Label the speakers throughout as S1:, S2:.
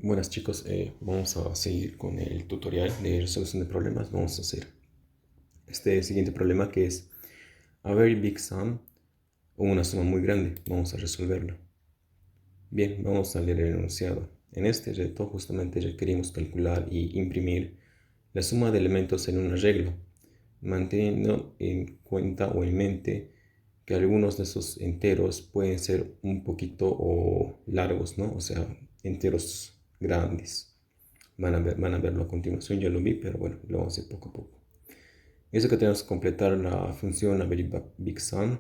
S1: Buenas chicos, vamos a seguir con el tutorial de resolución de problemas. Vamos a hacer este siguiente problema que es a very big sum o una suma muy grande. Vamos a resolverlo. Bien, vamos a leer el enunciado. En este reto justamente requerimos calcular y imprimir la suma de elementos en un arreglo, manteniendo en cuenta o en mente que algunos de esos enteros pueden ser un poquito o largos, ¿no? O sea, enteros grandes. Van a verlo a continuación, ya lo vi, pero bueno, lo vamos a hacer poco a poco. Eso que tenemos que completar la función AveryBigSum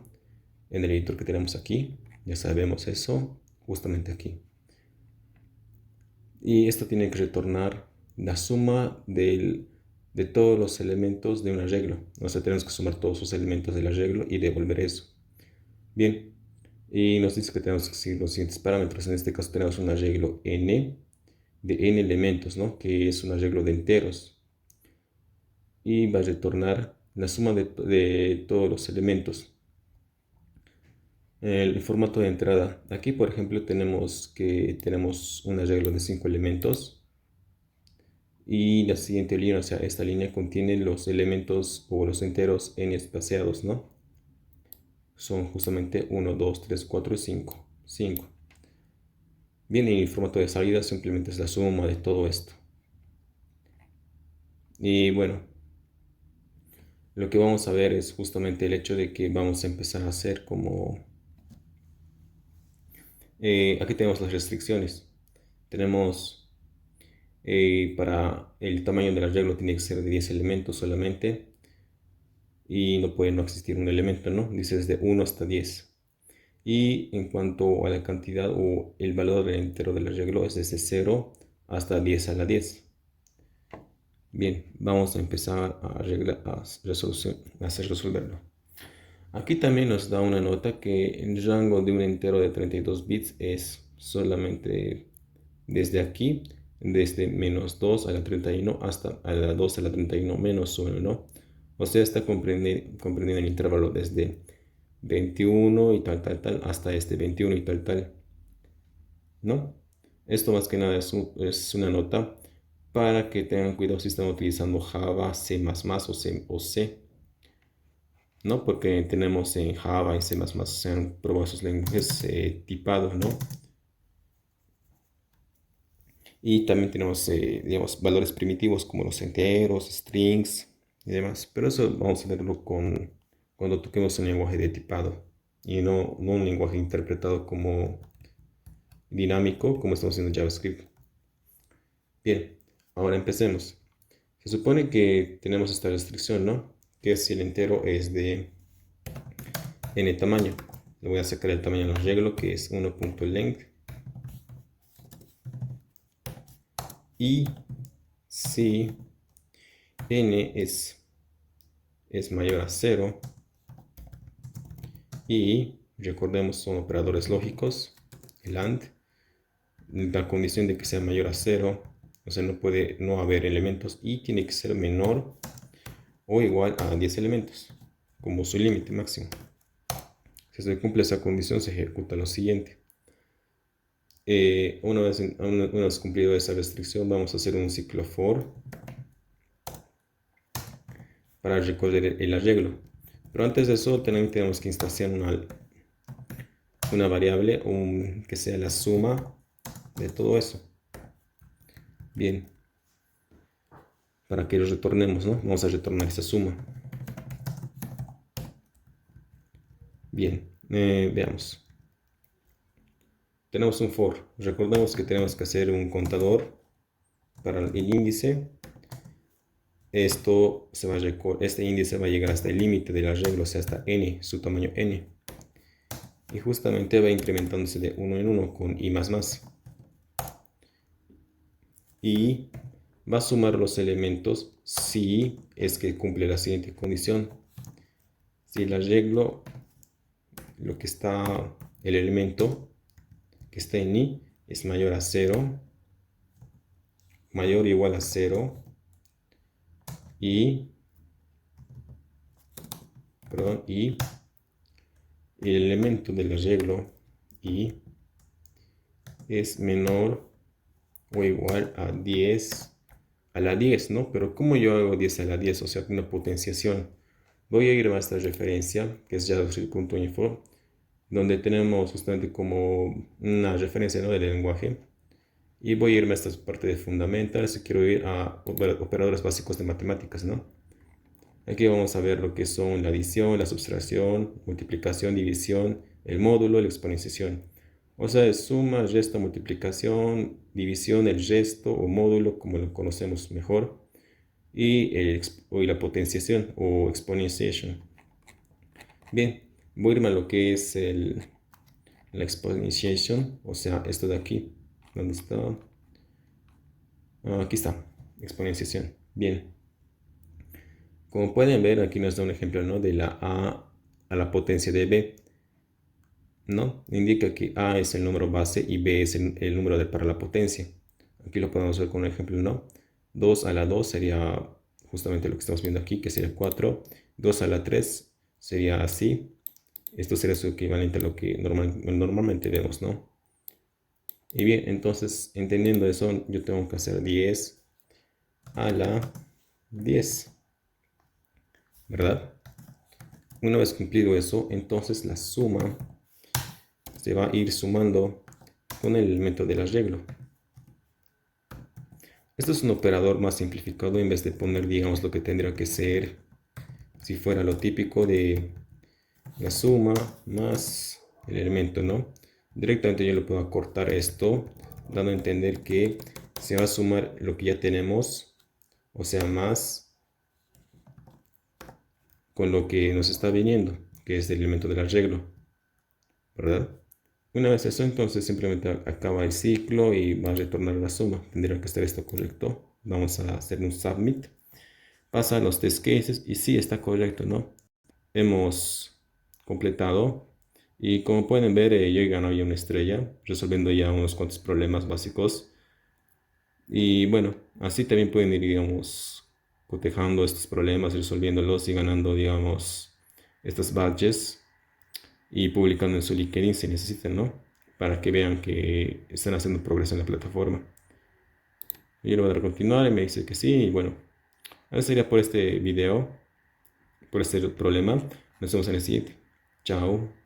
S1: en el editor que tenemos aquí. Ya sabemos eso, justamente aquí. Y esto tiene que retornar la suma de todos los elementos de un arreglo. O sea, tenemos que sumar todos los elementos del arreglo y devolver eso. Bien, y nos dice que tenemos que seguir los siguientes parámetros. En este caso tenemos un arreglo n de n elementos, ¿no? Que es un arreglo de enteros. Y va a retornar la suma de todos los elementos. El formato de entrada. Aquí, por ejemplo, tenemos un arreglo de 5 elementos. Y la siguiente línea, o sea, esta línea contiene los elementos o los enteros n espaciados, ¿no? Son justamente 1, 2, 3, 4 y 5. 5. Bien, y el formato de salida simplemente es la suma de todo esto. Y bueno, lo que vamos a ver es justamente el hecho de que vamos a empezar a hacer como... aquí tenemos las restricciones. Tenemos para el tamaño del arreglo tiene que ser de 10 elementos solamente. Y no puede no existir un elemento, ¿no? Dice desde 1 hasta 10. Y en cuanto a la cantidad o el valor del entero del arreglo es desde 0 hasta 10 a la 10. Bien, vamos a empezar a hacer resolverlo. Aquí también nos da una nota que el rango de un entero de 32 bits es solamente desde aquí, desde menos 2 a la 31 hasta a la 2 a la 31 menos 1, ¿no? O sea, está comprendiendo el intervalo desde 21 y tal, tal, tal, hasta este 21 y tal, tal, ¿no? Esto más que nada es una nota para que tengan cuidado si están utilizando Java, C++ o C, ¿no? Porque tenemos en Java y C++, se han probado esos lenguajes tipados, ¿no? Y también tenemos, digamos, valores primitivos como los enteros, strings y demás. Pero eso vamos a verlo cuando toquemos un lenguaje de tipado y no un lenguaje interpretado como dinámico como estamos haciendo en JavaScript. Bien, ahora empecemos. Se supone que tenemos esta restricción, ¿no? Que es si el entero es de n tamaño. Le voy a sacar el tamaño al arreglo que es 1.length. Y si n es mayor a 0 y recordemos son operadores lógicos, el AND, la condición de que sea mayor a 0, o sea, no puede no haber elementos y tiene que ser menor o igual a 10 elementos, como su límite máximo. Si se cumple esa condición, se ejecuta lo siguiente. Una vez cumplido esa restricción, vamos a hacer un ciclo for para recordar el arreglo. Pero antes de eso, también tenemos que instanciar una variable que sea la suma de todo eso. Bien, para que lo retornemos, ¿no? Vamos a retornar esa suma. Bien, veamos. Tenemos un for. Recordemos que tenemos que hacer un contador para el índice. Este índice va a llegar hasta el límite del arreglo, o sea, hasta n, su tamaño n. Y justamente va incrementándose de 1 en 1 con i más más. Y va a sumar los elementos si es que cumple la siguiente condición. Si el arreglo, el elemento que está en i es mayor a 0, mayor o igual a 0, y, y el elemento del arreglo i es menor o igual a 10 a la 10, ¿no? Pero ¿cómo yo hago 10 a la 10? O sea, una potenciación. Voy a ir a esta referencia, que es javascript.info, donde tenemos justamente como una referencia, ¿no?, del lenguaje. Y voy a irme a esta parte de fundamentals y quiero ir a operadores básicos de matemáticas, ¿no? Aquí vamos a ver lo que son la adición, la sustracción, multiplicación, división, el módulo, la exponenciación. O sea, es suma, resta, multiplicación, división, el resto o módulo, como lo conocemos mejor, y la potenciación o exponenciation. Bien, voy a irme a lo que es la exponenciation, o sea, esto de aquí. ¿Dónde está? Aquí está, exponenciación. Bien. Como pueden ver, aquí nos da un ejemplo, ¿no?, de la a la potencia de b, ¿no? Indica que a es el número base y b es el número para la potencia. Aquí lo podemos ver con un ejemplo, ¿no? 2 a la 2 sería justamente lo que estamos viendo aquí, que sería 4. 2 a la 3 sería así. Esto sería su equivalente a lo que normalmente vemos, ¿no? Y bien, entonces, entendiendo eso, yo tengo que hacer 10 a la 10, ¿verdad? Una vez cumplido eso, entonces la suma se va a ir sumando con el elemento del arreglo. Esto es un operador más simplificado en vez de poner, digamos, lo que tendría que ser si fuera lo típico de la suma más el elemento, ¿no? Directamente yo le puedo acortar esto, dando a entender que se va a sumar lo que ya tenemos, o sea, más con lo que nos está viniendo, que es el elemento del arreglo, ¿verdad? Una vez eso, entonces simplemente acaba el ciclo y va a retornar la suma. Tendría que estar esto correcto. Vamos a hacer un submit. Pasa los test cases y sí está correcto, ¿no? Hemos completado. Y como pueden ver, yo he ganado ya una estrella, resolviendo ya unos cuantos problemas básicos. Y bueno, así también pueden ir, digamos, cotejando estos problemas, resolviéndolos y ganando, digamos, estos badges y publicando en su LinkedIn si necesitan, ¿no? Para que vean que están haciendo progreso en la plataforma. Yo le voy a dar a continuar y me dice que sí. Y bueno, eso sería por este video, por este problema. Nos vemos en el siguiente. Chao.